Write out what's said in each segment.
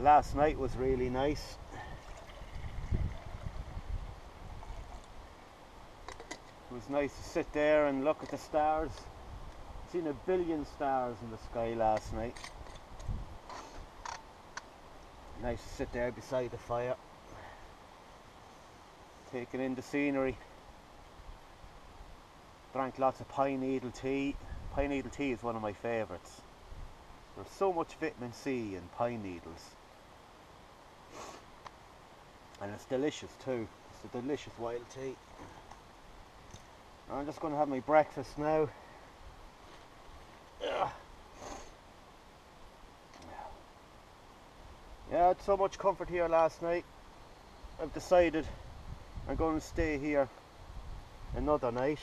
Last night was really nice. It was nice to sit there and look at the stars. Seen a billion stars in the sky last night. Nice to sit there beside the fire, taking in the scenery. Drank lots of pine needle tea. Pine needle tea is one of my favourites. There's so much vitamin C in pine needles. And it's delicious too. It's a delicious wild tea. I'm just going to have my breakfast now. Yeah, I had so much comfort here last night. I've decided I'm going to stay here another night.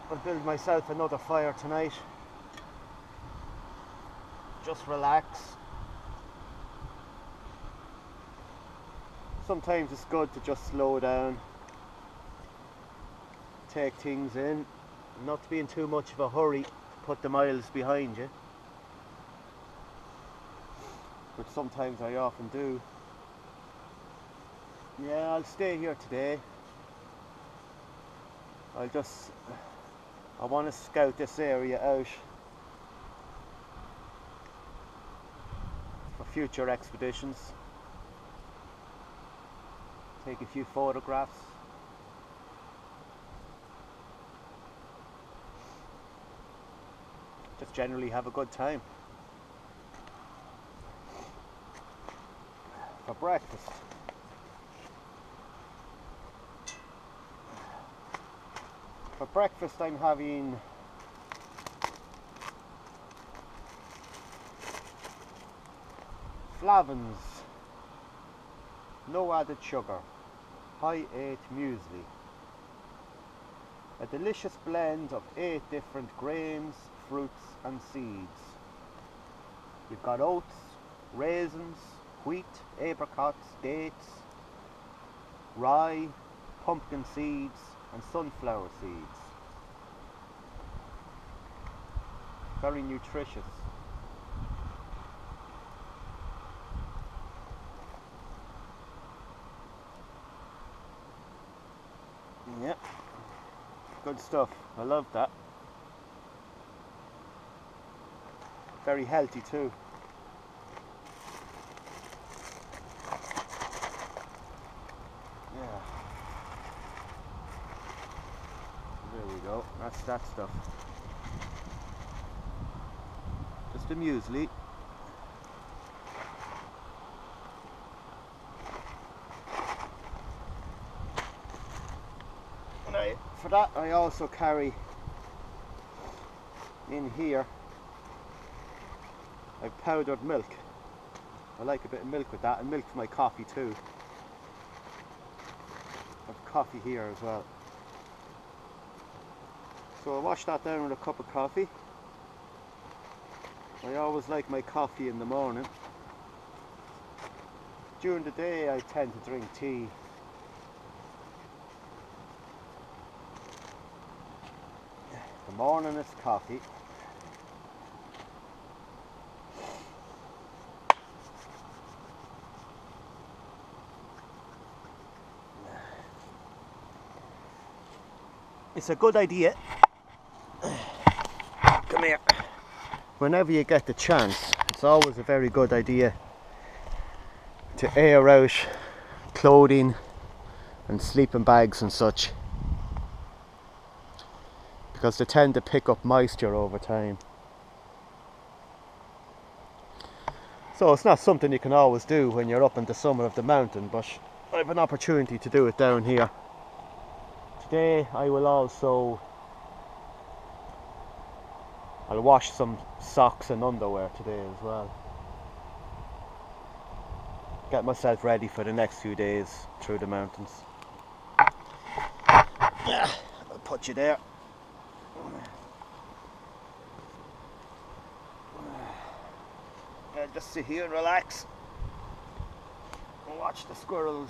I'll build myself another fire tonight. Just relax. Sometimes it's good to just slow down, take things in, not to be in too much of a hurry to put the miles behind you. But sometimes I often do. Yeah, I'll stay here today. I want to scout this area out for future expeditions. Take a few photographs. Just generally have a good time. For breakfast, I'm having Flavins, no added sugar, high 8 muesli. A delicious blend of 8 different grains, fruits and seeds. You've got oats, raisins, wheat, apricots, dates, rye, pumpkin seeds and sunflower seeds. Very nutritious. Yep, good stuff. I love that. Very healthy too. Yeah. There we go. That's that stuff. Just a muesli. And for that I also carry in here powdered milk. I like a bit of milk with that, and milk for my coffee too. I have coffee here as well. So I wash that down with a cup of coffee. I always like my coffee in the morning. During the day I tend to drink tea. The morning is coffee. It's a good idea. Come here. Whenever you get the chance, it's always a very good idea to air out clothing and sleeping bags and such, because they tend to pick up moisture over time. So it's not something you can always do when you're up in the summit of the mountain, but I have an opportunity to do it down here. Today I'll wash some socks and underwear today as well. Get myself ready for the next few days through the mountains. I'll put you there. I'll just sit here and relax and watch the squirrels.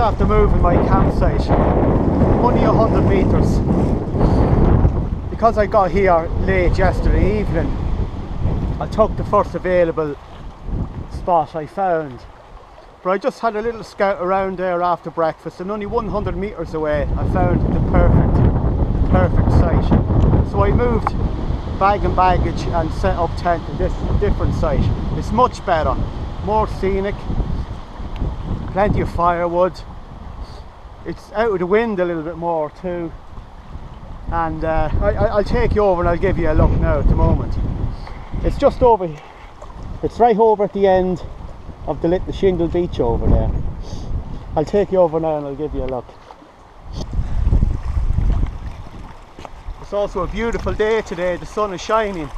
after moving my campsite, only 100 metres. Because I got here late yesterday evening, I took the first available spot I found. But I just had a little scout around there after breakfast, and only 100 metres away I found the perfect site. So I moved bag and baggage and set up tent at this different site. It's much better, more scenic, plenty of firewood. It's out of the wind a little bit more too. And I'll take you over and I'll give you a look now at the moment. It's just over, it's right over at the end of the little shingle beach over there. I'll take you over now and I'll give you a look. It's also a beautiful day today, the sun is shining.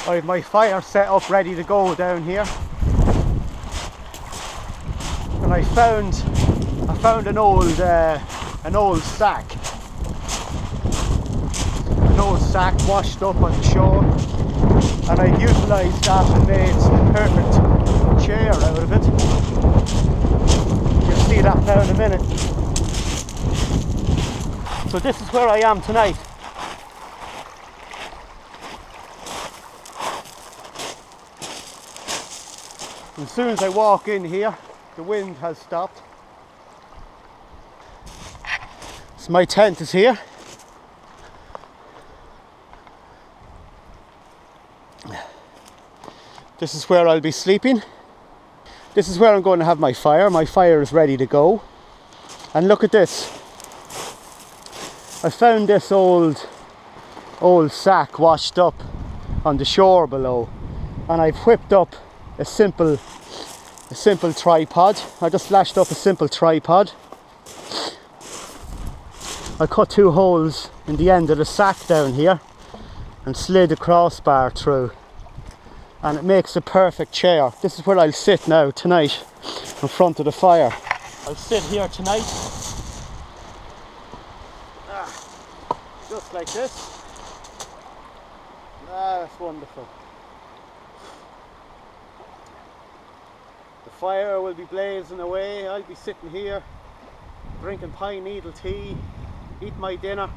I have my fire set up ready to go down here, and I found an old sack washed up on the shore, and I've utilised that and made the perfect chair out of it. You'll see that now in a minute. So this is where I am tonight. As soon as I walk in here, the wind has stopped. So my tent is here. This is where I'll be sleeping. This is where I'm going to have my fire. My fire is ready to go. And look at this. I found this old sack washed up on the shore below, and I've whipped up a simple tripod. I just lashed up a simple tripod. I cut 2 holes in the end of the sack down here and slid a crossbar through, and it makes a perfect chair. This is where I'll sit now tonight in front of the fire. I'll sit here tonight, just like this. That's wonderful. The fire will be blazing away. I'll be sitting here drinking pine needle tea, eating my dinner.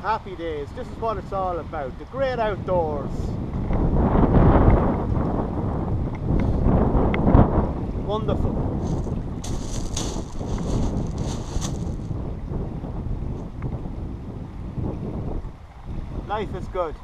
Happy days. This is what it's all about, the great outdoors. Wonderful. Life is good.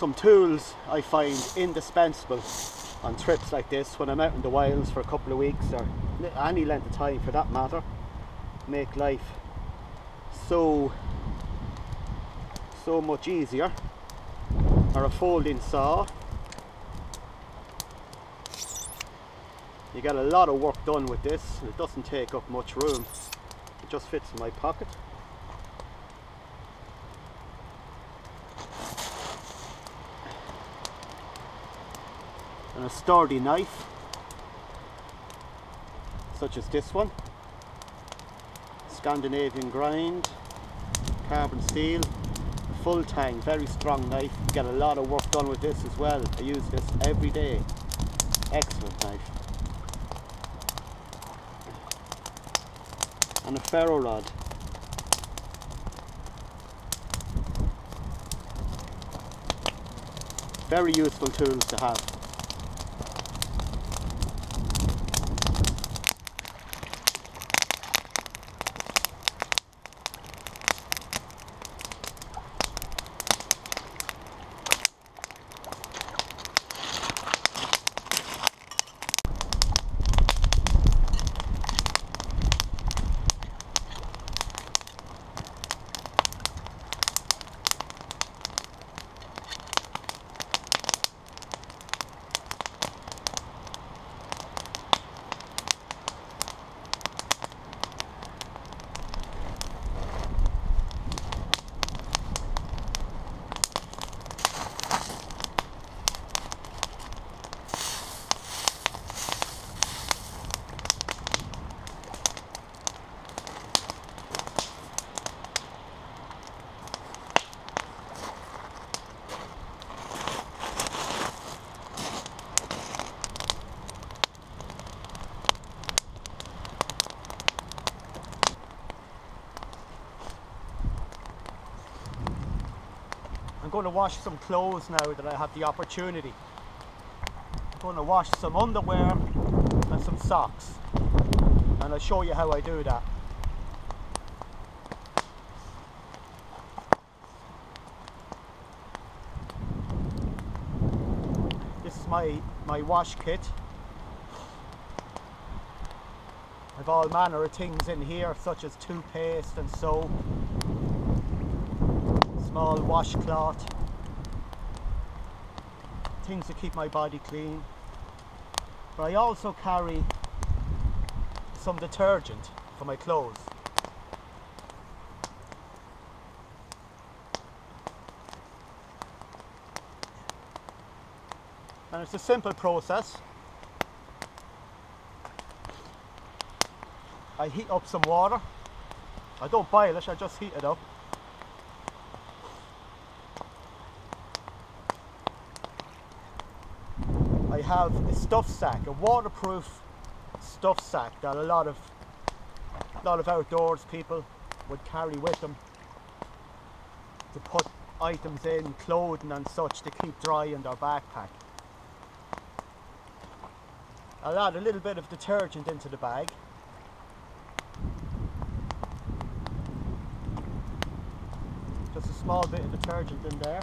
some tools I find indispensable on trips like this when I'm out in the wilds for a couple of weeks or any length of time for that matter. Make life so much easier. Or a folding saw. You get a lot of work done with this, and it doesn't take up much room. It just fits in my pocket. And a sturdy knife, such as this one. Scandinavian grind, carbon steel, full tang, very strong knife. You get a lot of work done with this as well. I use this every day. Excellent knife. And a ferro rod. Very useful tools to have. I'm going to wash some clothes now that I have the opportunity. I'm going to wash some underwear and some socks, and I'll show you how I do that. This is my wash kit. I've all manner of things in here, such as toothpaste and soap, small washcloth, things to keep my body clean. But I also carry some detergent for my clothes. And it's a simple process. I heat up some water. I don't boil it, I just heat it up. I have a stuff sack, a waterproof stuff sack that a lot of outdoors people would carry with them to put items in, clothing and such, to keep dry in their backpack. I'll add a little bit of detergent into the bag. Just a small bit of detergent in there.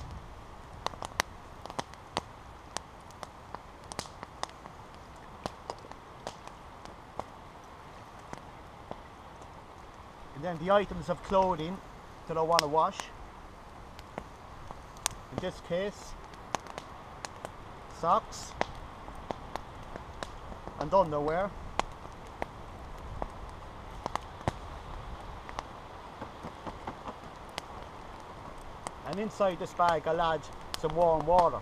And then the items of clothing that I want to wash. In this case, socks and underwear. And inside this bag I'll add some warm water.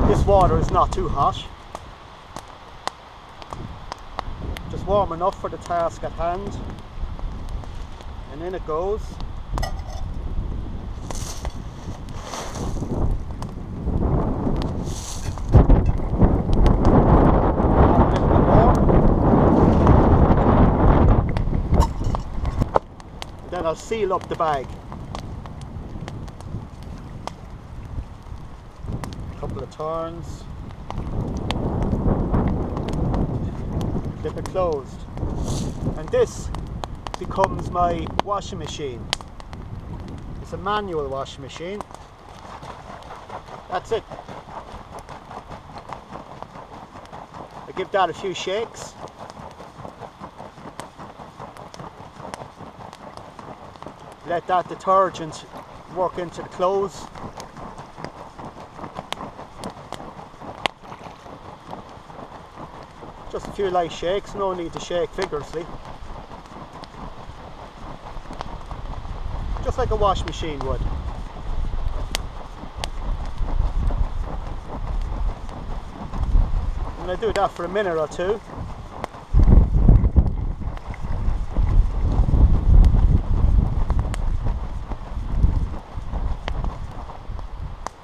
This water is not too hot. Just warm enough for the task at hand. And in it goes. I'll seal up the bag. A couple of turns. Clip it closed. And this becomes my washing machine. It's a manual washing machine. That's it. I give that a few shakes. Let that detergent work into the clothes. Just a few light shakes, no need to shake vigorously. Just like a wash machine would. And I do that for a minute or two.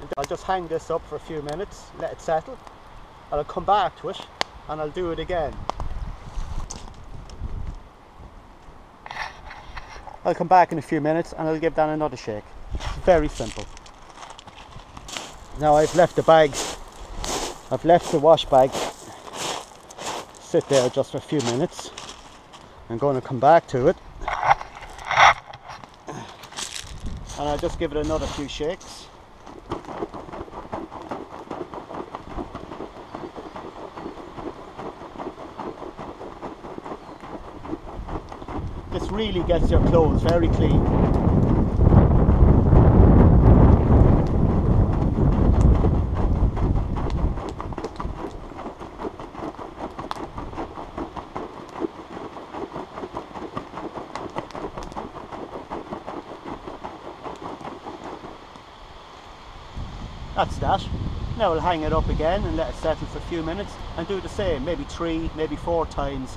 And I'll just hang this up for a few minutes, let it settle, and I'll come back to it and I'll do it again. I'll come back in a few minutes and I'll give that another shake. It's very simple. Now I've left the bag, I've left the wash bag sit there just for a few minutes. I'm going to come back to it and I'll just give it another few shakes. This really gets your clothes very clean. That's that. Now I'll hang it up again and let it settle for a few minutes and do the same, maybe 3, maybe 4 times.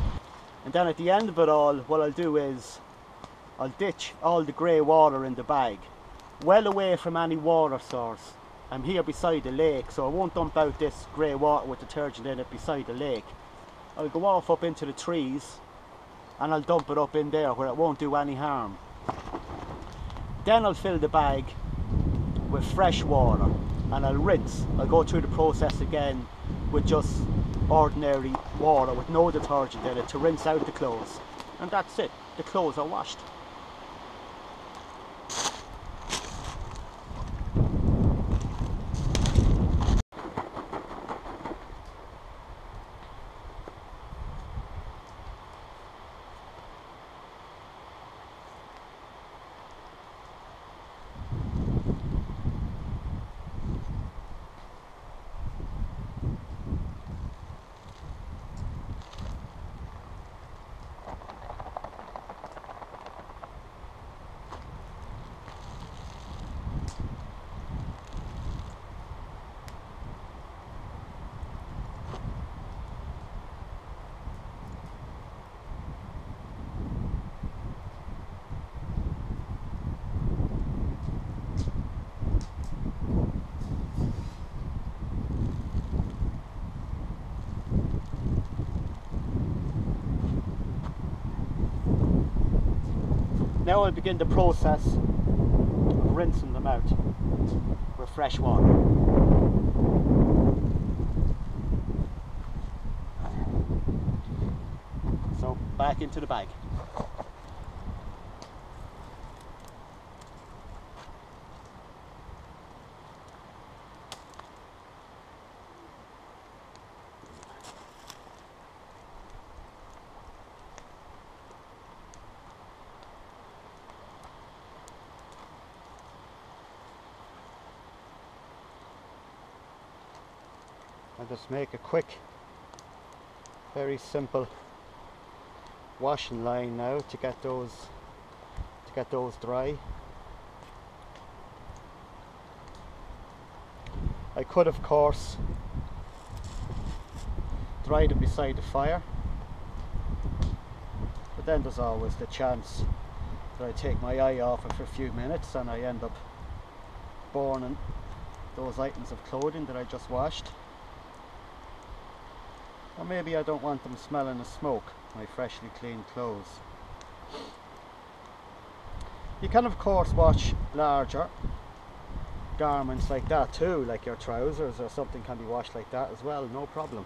And then at the end of it all, what I'll do is I'll ditch all the grey water in the bag, well away from any water source. I'm here beside the lake, so I won't dump out this grey water with detergent in it beside the lake. I'll go off up into the trees and I'll dump it up in there where it won't do any harm. Then I'll fill the bag with fresh water and I'll rinse. I'll go through the process again with just ordinary water with no detergent in it to rinse out the clothes. And that's it. The clothes are washed. Now I'll begin the process of rinsing them out with fresh water. So back into the bag. I'll just make a quick, very simple washing line now to get those dry. I could of course dry them beside the fire, but then there's always the chance that I take my eye off it for a few minutes and I end up burning those items of clothing that I just washed. Or maybe I don't want them smelling of smoke, my freshly cleaned clothes. You can of course wash larger garments like that too, like your trousers or something can be washed like that as well, no problem.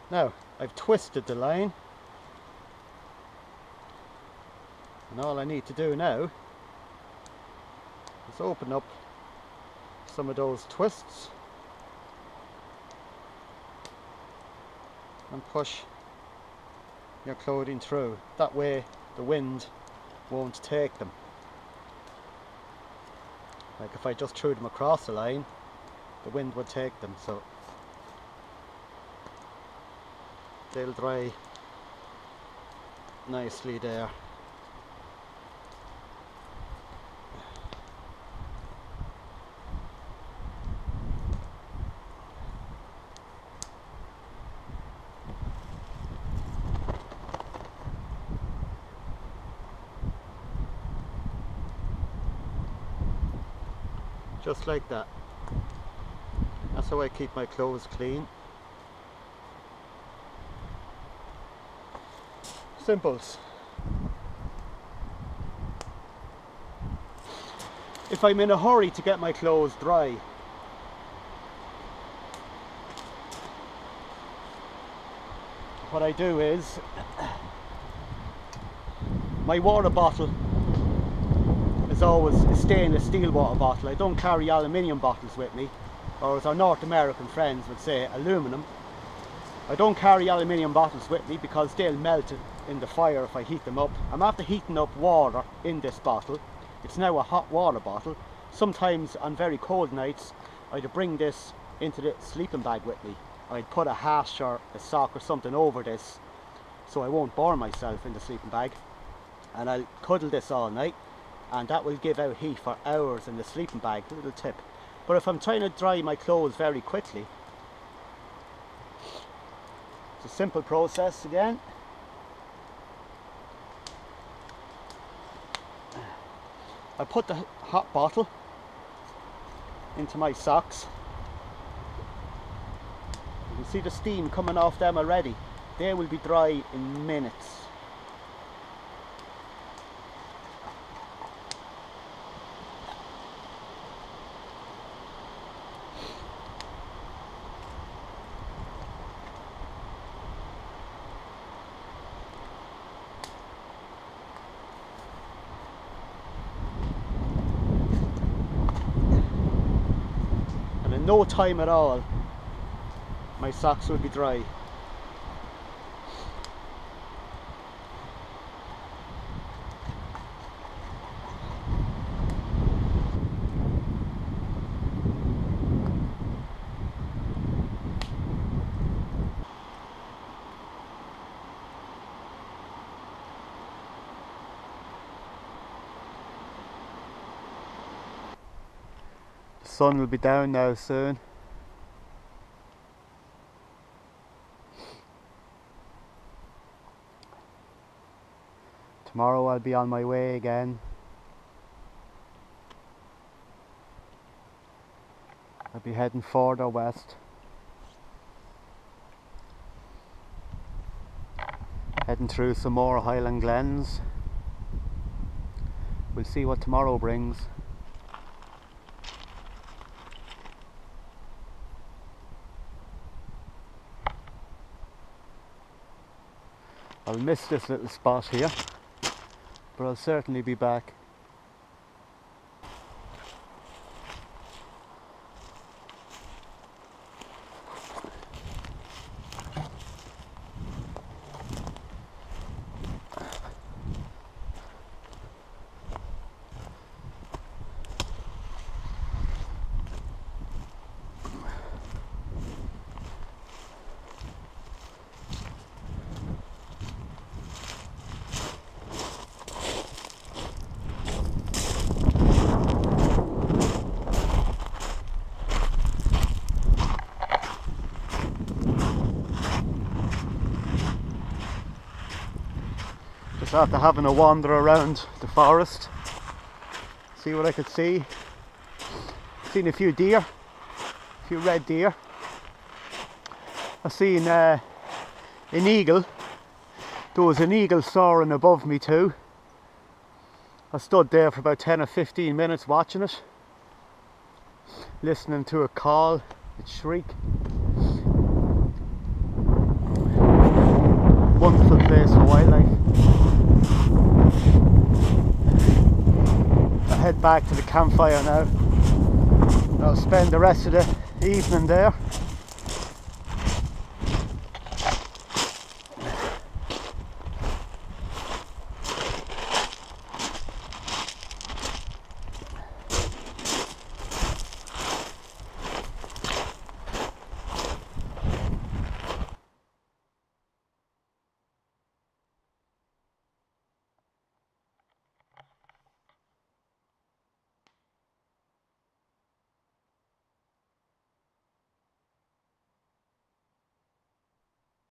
Now, I've twisted the line, and all I need to do now is open up some of those twists and push your clothing through. That way the wind won't take them. Like if I just threw them across the line, the wind would take them, so they'll dry nicely there. Just like that. That's how I keep my clothes clean. Simples. If I'm in a hurry to get my clothes dry, what I do is my water bottle is always a stainless steel water bottle. I don't carry aluminium bottles with me, or as our North American friends would say, aluminum. I don't carry aluminium bottles with me because they'll melt in the fire if I heat them up. I'm after heating up water in this bottle. It's now a hot water bottle. Sometimes on very cold nights I'd bring this into the sleeping bag with me. I'd put a hash or a sock or something over this so I won't burn myself in the sleeping bag, and I'll cuddle this all night, and that will give out heat for hours in the sleeping bag. A little tip. But if I'm trying to dry my clothes very quickly, it's a simple process again. I put the hot bottle into my socks. You can see the steam coming off them already. They will be dry in minutes. In no time at all, my socks will be dry. The sun will be down now soon. Tomorrow I'll be on my way again. I'll be heading further west. Heading through some more Highland glens. We'll see what tomorrow brings. I'll miss this little spot here, but I'll certainly be back. So after having a wander around the forest, see what I could see. Seen a few deer, a few red deer. I seen an eagle. There was an eagle soaring above me too. I stood there for about 10 or 15 minutes watching it, listening to it call, it shriek. Wonderful place for wildlife. I'll head back to the campfire now. I'll spend the rest of the evening there.